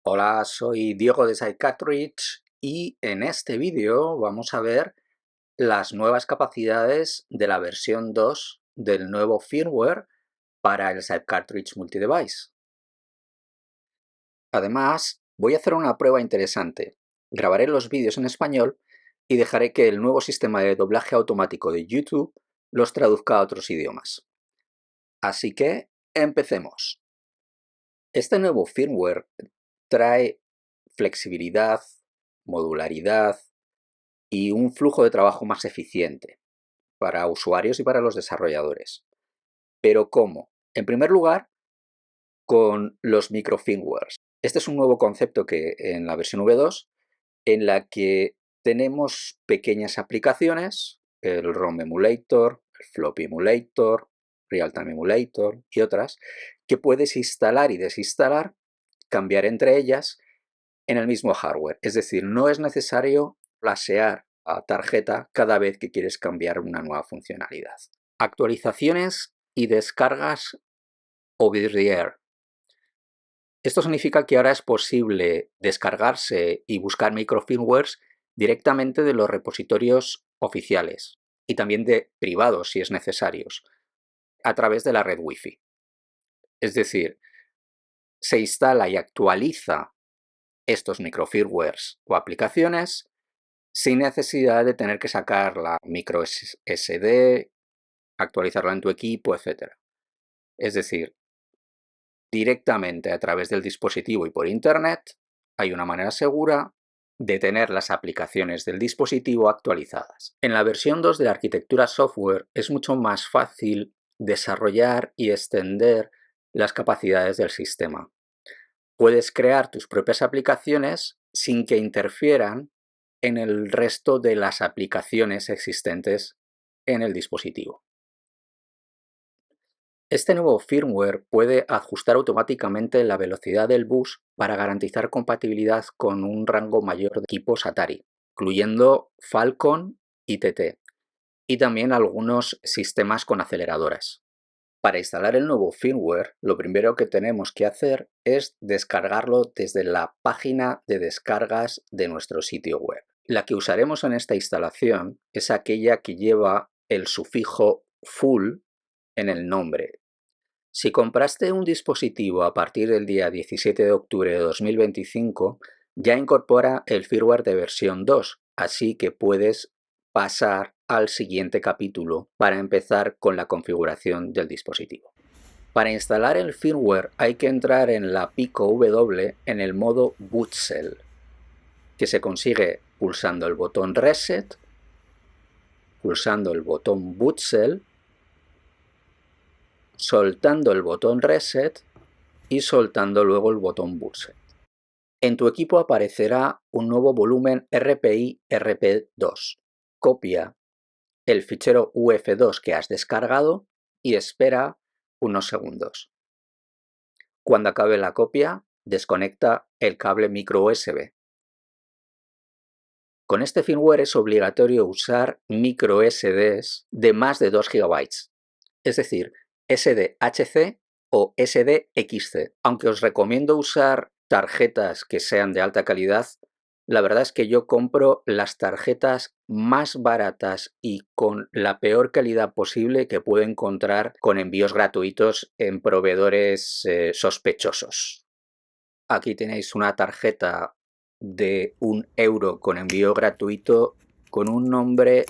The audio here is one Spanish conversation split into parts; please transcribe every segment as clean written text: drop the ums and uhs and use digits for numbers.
Hola, soy Diego de Psychatrix y en este vídeo vamos a ver las nuevas capacidades de la versión 2 del nuevo firmware para el Psychatrix Multidevice. Además, voy a hacer una prueba interesante. Grabaré los vídeos en español y dejaré que el nuevo sistema de doblaje automático de YouTube los traduzca a otros idiomas. Así que, empecemos. Este nuevo firmware trae flexibilidad, modularidad y un flujo de trabajo más eficiente para usuarios y para los desarrolladores. ¿Pero cómo? En primer lugar, con los microfirmwares. Este es un nuevo concepto que en la versión V2, en la que tenemos pequeñas aplicaciones, el ROM Emulator, el Floppy Emulator, Realtime Emulator y otras, que puedes instalar y desinstalar, cambiar entre ellas en el mismo hardware. Es decir, no es necesario flashear a tarjeta cada vez que quieres cambiar una nueva funcionalidad. Actualizaciones y descargas over the air. Esto significa que ahora es posible descargarse y buscar microfirmwares directamente de los repositorios oficiales y también de privados si es necesario, a través de la red Wi-Fi. Es decir, se instala y actualiza estos microfirmwares o aplicaciones sin necesidad de tener que sacar la micro SD, actualizarla en tu equipo, etc. Es decir, directamente a través del dispositivo y por Internet hay una manera segura de tener las aplicaciones del dispositivo actualizadas. En la versión 2 de la arquitectura software es mucho más fácil desarrollar y extender las capacidades del sistema. Puedes crear tus propias aplicaciones sin que interfieran en el resto de las aplicaciones existentes en el dispositivo. Este nuevo firmware puede ajustar automáticamente la velocidad del bus para garantizar compatibilidad con un rango mayor de equipos Atari, incluyendo Falcon y TT, y también algunos sistemas con aceleradoras. Para instalar el nuevo firmware, lo primero que tenemos que hacer es descargarlo desde la página de descargas de nuestro sitio web. La que usaremos en esta instalación es aquella que lleva el sufijo full en el nombre. Si compraste un dispositivo a partir del día 17 de octubre de 2025, ya incorpora el firmware de versión 2, así que puedes pasar al siguiente capítulo para empezar con la configuración del dispositivo. Para instalar el firmware hay que entrar en la Pico W en el modo Boot Cell, que se consigue pulsando el botón Reset, pulsando el botón Boot Cell, soltando el botón Reset y soltando luego el botón Boot Cell. En tu equipo aparecerá un nuevo volumen RPI RP2. Copia el fichero UF2 que has descargado y espera unos segundos. Cuando acabe la copia, desconecta el cable micro USB. Con este firmware es obligatorio usar micro SDs de más de 2 GB, es decir, SDHC o SDXC. Aunque os recomiendo usar tarjetas que sean de alta calidad, la verdad es que yo compro las tarjetas más baratas y con la peor calidad posible que puedo encontrar con envíos gratuitos en proveedores sospechosos. Aquí tenéis una tarjeta de €1 con envío gratuito con un nombre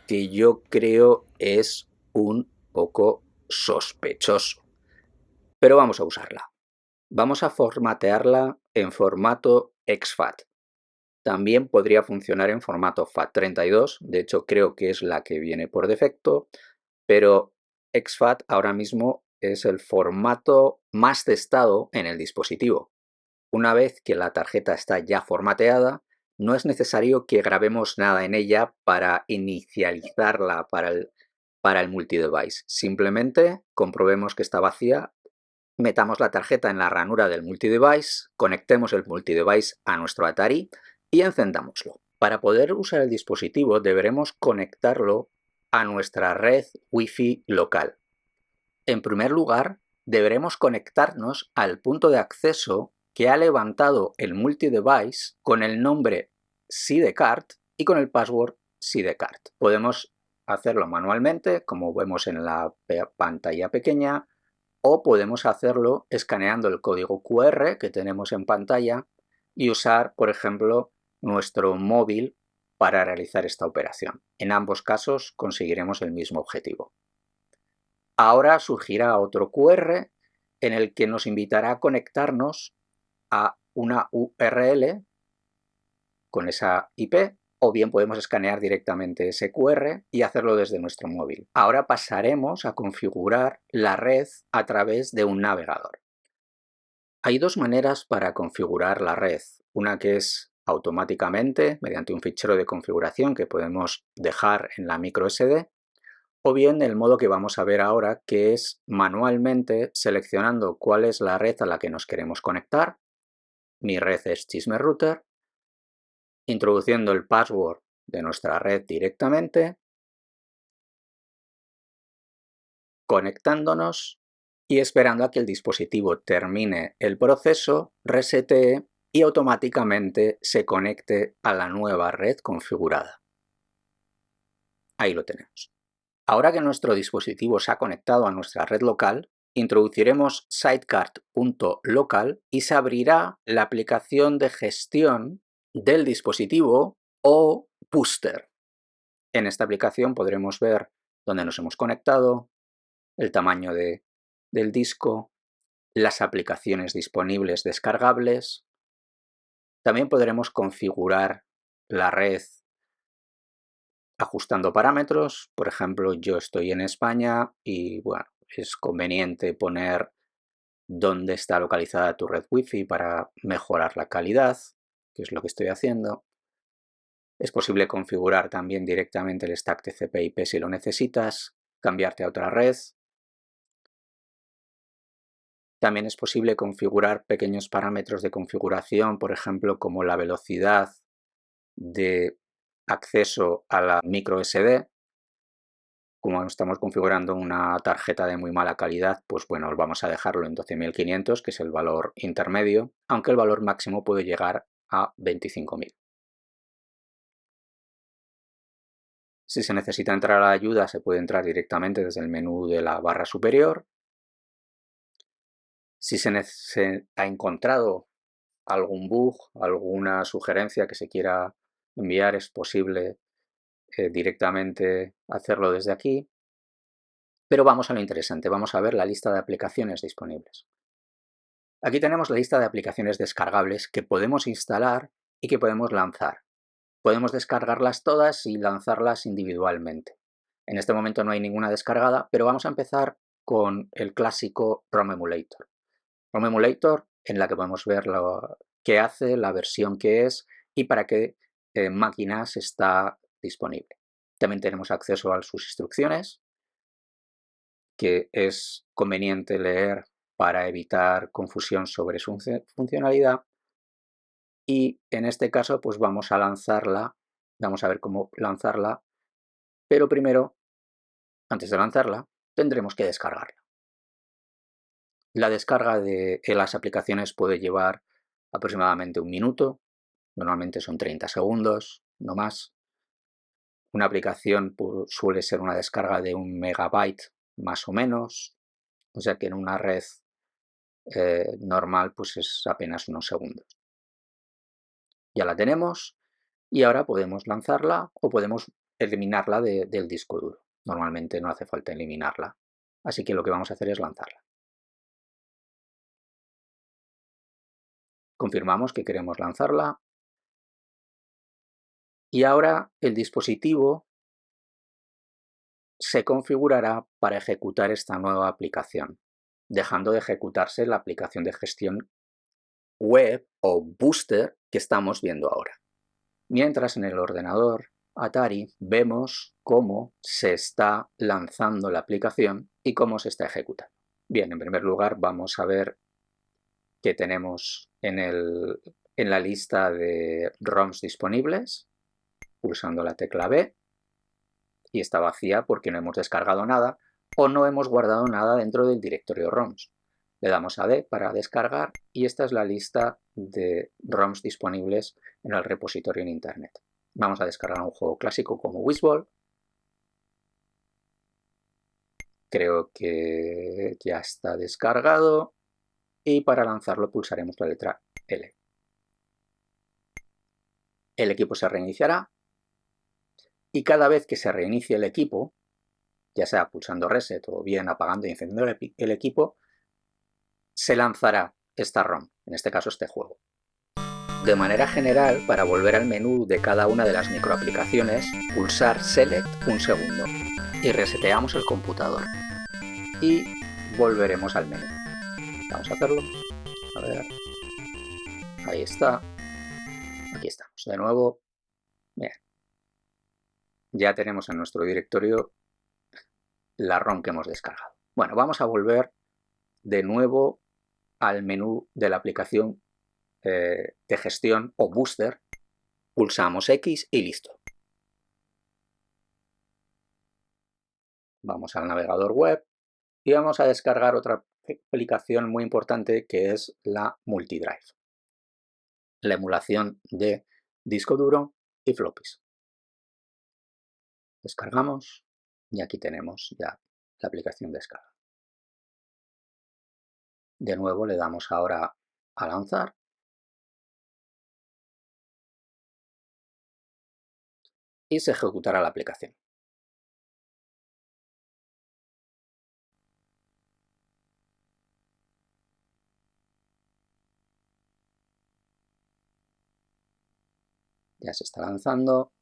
que yo creo es un poco sospechoso. Pero vamos a usarla. Vamos a formatearla en formato exFAT. También podría funcionar en formato FAT32, de hecho creo que es la que viene por defecto, pero exFAT ahora mismo es el formato más testado en el dispositivo. Una vez que la tarjeta está ya formateada, no es necesario que grabemos nada en ella para inicializarla para el multidevice. Simplemente comprobemos que está vacía, metamos la tarjeta en la ranura del multidevice, conectemos el multidevice a nuestro Atari y encendámoslo. Para poder usar el dispositivo deberemos conectarlo a nuestra red Wi-Fi local. En primer lugar, deberemos conectarnos al punto de acceso que ha levantado el multi-device con el nombre Sidecart y con el password Sidecart. Podemos hacerlo manualmente, como vemos en la pantalla pequeña, o podemos hacerlo escaneando el código QR que tenemos en pantalla y usar, por ejemplo, nuestro móvil para realizar esta operación. En ambos casos conseguiremos el mismo objetivo. Ahora surgirá otro QR en el que nos invitará a conectarnos a una URL con esa IP, o bien podemos escanear directamente ese QR y hacerlo desde nuestro móvil. Ahora pasaremos a configurar la red a través de un navegador. Hay dos maneras para configurar la red. Una que es automáticamente, mediante un fichero de configuración que podemos dejar en la microSD, o bien el modo que vamos a ver ahora, que es manualmente seleccionando cuál es la red a la que nos queremos conectar. Mi red es Chisme Router, introduciendo el password de nuestra red directamente, conectándonos y esperando a que el dispositivo termine el proceso, resetee y automáticamente se conecte a la nueva red configurada. Ahí lo tenemos. Ahora que nuestro dispositivo se ha conectado a nuestra red local, introduciremos sidecart.local y se abrirá la aplicación de gestión del dispositivo o booster. En esta aplicación podremos ver dónde nos hemos conectado, el tamaño del disco, las aplicaciones disponibles descargables. También podremos configurar la red ajustando parámetros. Por ejemplo, yo estoy en España y bueno, es conveniente poner dónde está localizada tu red Wi-Fi para mejorar la calidad, que es lo que estoy haciendo. Es posible configurar también directamente el stack TCP/IP si lo necesitas, cambiarte a otra red. También es posible configurar pequeños parámetros de configuración, por ejemplo, como la velocidad de acceso a la microSD. Como estamos configurando una tarjeta de muy mala calidad, pues bueno, vamos a dejarlo en 12.500, que es el valor intermedio, aunque el valor máximo puede llegar a 25.000. Si se necesita entrar a la ayuda, se puede entrar directamente desde el menú de la barra superior. Si se ha encontrado algún bug, alguna sugerencia que se quiera enviar, es posible directamente hacerlo desde aquí. Pero vamos a lo interesante, vamos a ver la lista de aplicaciones disponibles. Aquí tenemos la lista de aplicaciones descargables que podemos instalar y que podemos lanzar. Podemos descargarlas todas y lanzarlas individualmente. En este momento no hay ninguna descargada, pero vamos a empezar con el clásico ROM Emulator. ROM Emulator, en la que podemos ver lo que hace, la versión que es y para qué máquinas está disponible. También tenemos acceso a sus instrucciones, que es conveniente leer para evitar confusión sobre su funcionalidad. Y en este caso, pues vamos a lanzarla, vamos a ver cómo lanzarla, pero primero, antes de lanzarla, tendremos que descargarla. La descarga de las aplicaciones puede llevar aproximadamente un minuto, normalmente son 30 segundos, no más. Una aplicación suele ser una descarga de 1 megabyte más o menos, o sea que en una red normal pues es apenas unos segundos. Ya la tenemos y ahora podemos lanzarla o podemos eliminarla del disco duro. Normalmente no hace falta eliminarla, así que lo que vamos a hacer es lanzarla. Confirmamos que queremos lanzarla y ahora el dispositivo se configurará para ejecutar esta nueva aplicación, dejando de ejecutarse la aplicación de gestión web o booster que estamos viendo ahora. Mientras en el ordenador Atari vemos cómo se está lanzando la aplicación y cómo se está ejecutando. Bien, en primer lugar vamos a ver que tenemos en la lista de ROMs disponibles, pulsando la tecla B, y está vacía porque no hemos descargado nada, o no hemos guardado nada dentro del directorio ROMs. Le damos a D para descargar y esta es la lista de ROMs disponibles en el repositorio en Internet. Vamos a descargar un juego clásico como Wizball. Creo que ya está descargado y para lanzarlo pulsaremos la letra L. El equipo se reiniciará y cada vez que se reinicie el equipo, ya sea pulsando Reset o bien apagando y encendiendo el equipo, se lanzará esta ROM, en este caso este juego. De manera general, para volver al menú de cada una de las microaplicaciones, pulsar Select un segundo y reseteamos el computador. Y volveremos al menú. Vamos a hacerlo. A ver. Ahí está. Aquí estamos. De nuevo. Bien. Ya tenemos en nuestro directorio la ROM que hemos descargado. Bueno, vamos a volver de nuevo al menú de la aplicación de gestión o booster. Pulsamos X y listo. Vamos al navegador web y vamos a descargar otra aplicación muy importante que es la Multidrive. La emulación de disco duro y floppies. Descargamos y aquí tenemos ya la aplicación descargada. De nuevo le damos ahora a lanzar y se ejecutará la aplicación. Ya se está lanzando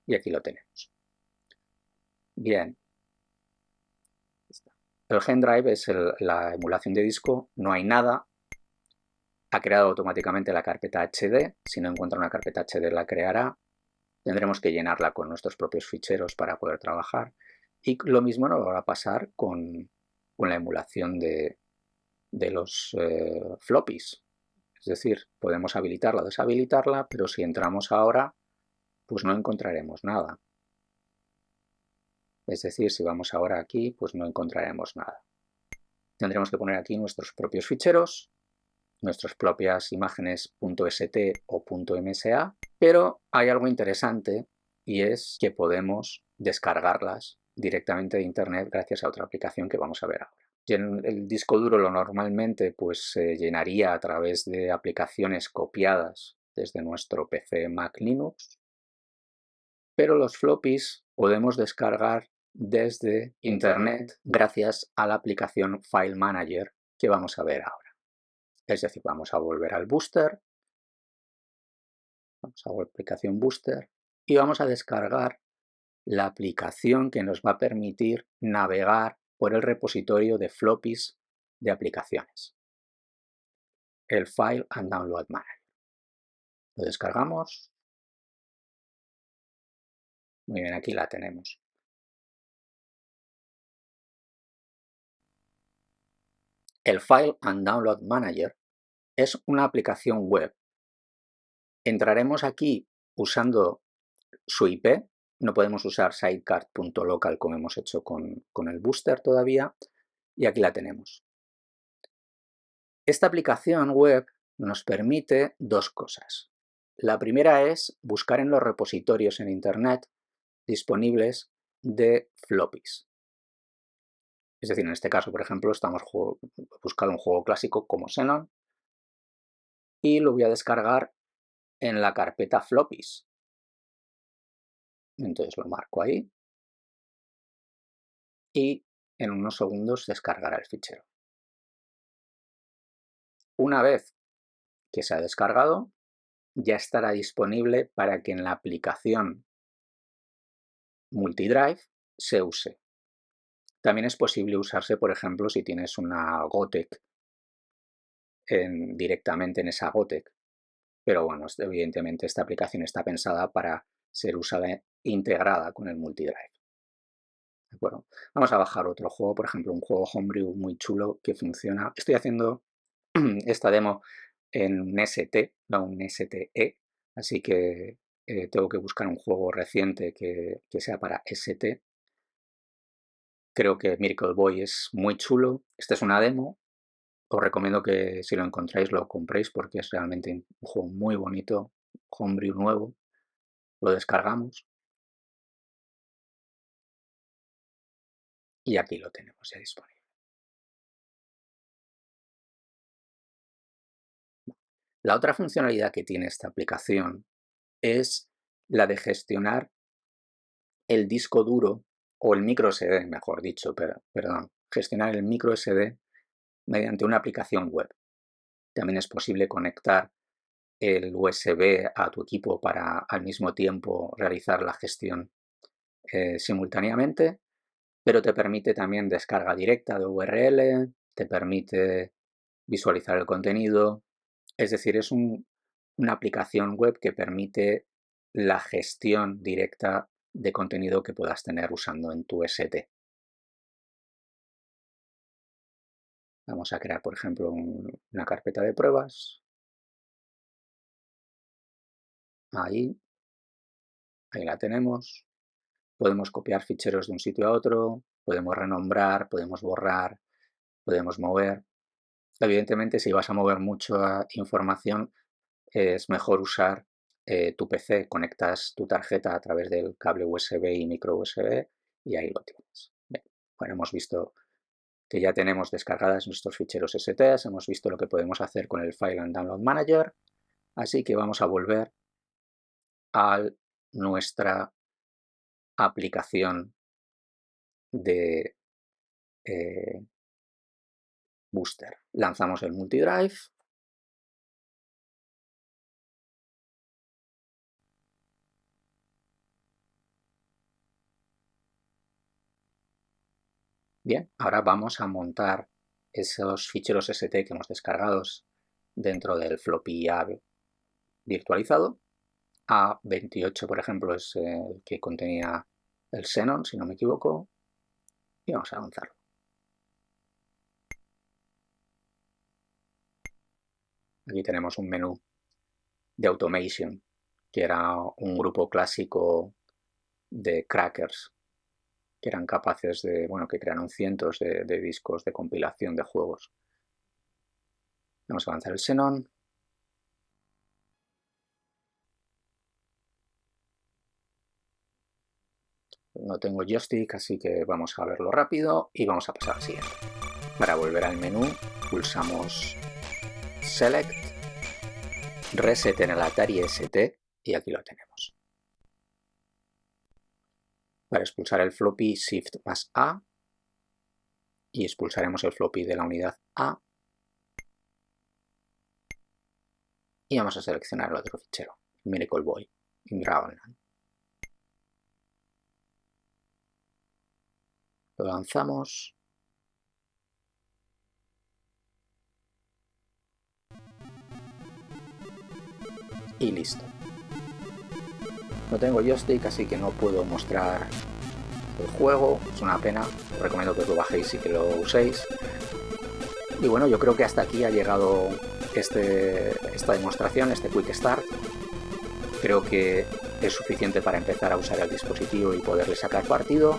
y aquí lo tenemos. Bien. El GenDrive es la emulación de disco, no hay nada. Ha creado automáticamente la carpeta HD. Si no encuentra una carpeta HD la creará. Tendremos que llenarla con nuestros propios ficheros para poder trabajar. Y lo mismo nos va a pasar con la emulación de los floppies. Es decir, podemos habilitarla o deshabilitarla, pero si entramos ahora, pues no encontraremos nada. Es decir, si vamos ahora aquí, pues no encontraremos nada. Tendremos que poner aquí nuestros propios ficheros, nuestras propias imágenes .st o .msa, pero hay algo interesante y es que podemos descargarlas directamente de internet gracias a otra aplicación que vamos a ver ahora. El disco duro lo normalmente pues se llenaría a través de aplicaciones copiadas desde nuestro PC Mac Linux, pero los floppies podemos descargar desde internet gracias a la aplicación File Manager que vamos a ver ahora. Es decir, vamos a volver al booster, vamos a la aplicación booster y vamos a descargar la aplicación que nos va a permitir navegar por el repositorio de floppies de aplicaciones. El File and Download Manager. Lo descargamos. Muy bien, aquí la tenemos. El File and Download Manager es una aplicación web. Entraremos aquí usando su IP. No podemos usar sidecard.local como hemos hecho con el booster todavía. Y aquí la tenemos. Esta aplicación web nos permite dos cosas. La primera es buscar en los repositorios en Internet disponibles de floppies. Es decir, en este caso, por ejemplo, estamos buscando un juego clásico como Xenon y lo voy a descargar en la carpeta floppies. Entonces lo marco ahí y en unos segundos descargará el fichero. Una vez que se ha descargado, ya estará disponible para que en la aplicación Multidrive se use. También es posible usarse, por ejemplo, si tienes una Gotek directamente en esa Gotek. Pero bueno, evidentemente esta aplicación está pensada para ser usada integrada con el Multidrive. ¿De acuerdo? Vamos a bajar otro juego, por ejemplo, un juego Homebrew muy chulo que funciona. Estoy haciendo esta demo en un ST, no un STE, así que tengo que buscar un juego reciente que sea para ST, Creo que Miracle Boy es muy chulo. Esta es una demo. Os recomiendo que si lo encontráis lo compréis porque es realmente un juego muy bonito, homebrew nuevo. Lo descargamos y aquí lo tenemos ya disponible. La otra funcionalidad que tiene esta aplicación es la de gestionar el disco duro o el micro SD, mejor dicho, perdón, gestionar el micro SD mediante una aplicación web. También es posible conectar el USB a tu equipo para al mismo tiempo realizar la gestión simultáneamente, pero te permite también descarga directa de URL, te permite visualizar el contenido, es decir, es una aplicación web que permite la gestión directa de contenido que puedas tener usando en tu ST. Vamos a crear, por ejemplo, una carpeta de pruebas. Ahí la tenemos. Podemos copiar ficheros de un sitio a otro, podemos renombrar, podemos borrar, podemos mover. Evidentemente, si vas a mover mucha información, es mejor usar tu PC. Conectas tu tarjeta a través del cable USB y micro USB y ahí lo tienes. Bien, bueno, hemos visto que ya tenemos descargadas nuestros ficheros STS, hemos visto lo que podemos hacer con el File and Download Manager, así que vamos a volver a nuestra aplicación de Booster. Lanzamos el multidrive. Bien, ahora vamos a montar esos ficheros ST que hemos descargado dentro del floppy A virtualizado. A28, por ejemplo, es el que contenía el Xenon, si no me equivoco, y vamos a avanzarlo. Aquí tenemos un menú de automation, que era un grupo clásico de crackers que eran capaces de, bueno, que crearon cientos de discos de compilación de juegos. Vamos a avanzar el Xenon. No tengo joystick, así que vamos a verlo rápido y vamos a pasar al siguiente. Para volver al menú, pulsamos Select, Reset en el Atari ST y aquí lo tenemos. Para expulsar el floppy, Shift más A y expulsaremos el floppy de la unidad A y vamos a seleccionar el otro fichero, Miracle Boy, in Ravelland. Lo lanzamos. Y listo. No tengo joystick, así que no puedo mostrar el juego. Es una pena. Os recomiendo que os lo bajéis y que lo uséis. Y bueno, yo creo que hasta aquí ha llegado esta demostración, este Quick Start. Creo que es suficiente para empezar a usar el dispositivo y poderle sacar partido.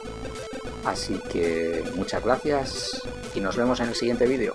Así que muchas gracias y nos vemos en el siguiente vídeo.